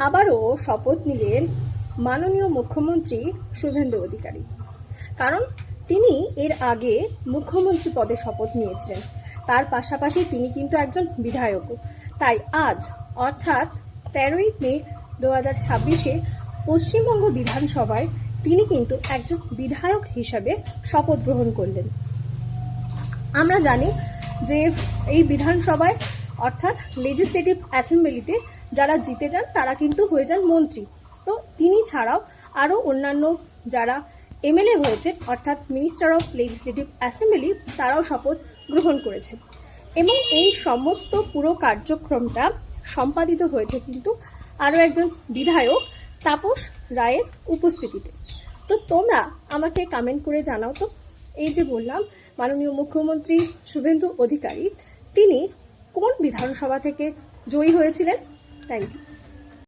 আবারও শপথ নিলেন মাননীয় মুখ্যমন্ত্রী শুভেন্দু অধিকারী। কারণ তিনি এর আগে মুখ্যমন্ত্রী পদে শপথ নিয়েছিলেন, তার পাশাপাশি তিনি কিন্তু একজন বিধায়কও। তাই আজ অর্থাৎ 13ই মে 2026-এ পশ্চিমবঙ্গ বিধানসভায় তিনি কিন্তু একজন বিধায়ক হিসাবে শপথ গ্রহণ করলেন। আমরা জানি যে এই বিধানসভায় অর্থাৎ লেজিসলেটিভ অ্যাসেম্বলিতে যারা জিতে যান তারা কিন্তু হয়ে যান মন্ত্রী। তো তিনি ছাড়াও আরও অন্যান্য যারা এমএলএ হয়েছে অর্থাৎ মিনিস্টার অফ লেজিসলেটিভ অ্যাসেম্বলি তারাও শপথ গ্রহণ করেছেন এবং এই সমস্ত পুরো কার্যক্রমটা সম্পাদিত হয়েছে কিন্তু আরও একজন বিধায়ক তাপস রায়ের উপস্থিতিতে। তো তোমরা আমাকে কমেন্ট করে জানাও তো, এই যে বললাম মাননীয় মুখ্যমন্ত্রী শুভেন্দু অধিকারী তিনি কোন বিধানসভা থেকে জয়ী হয়েছিলেন। Thank you.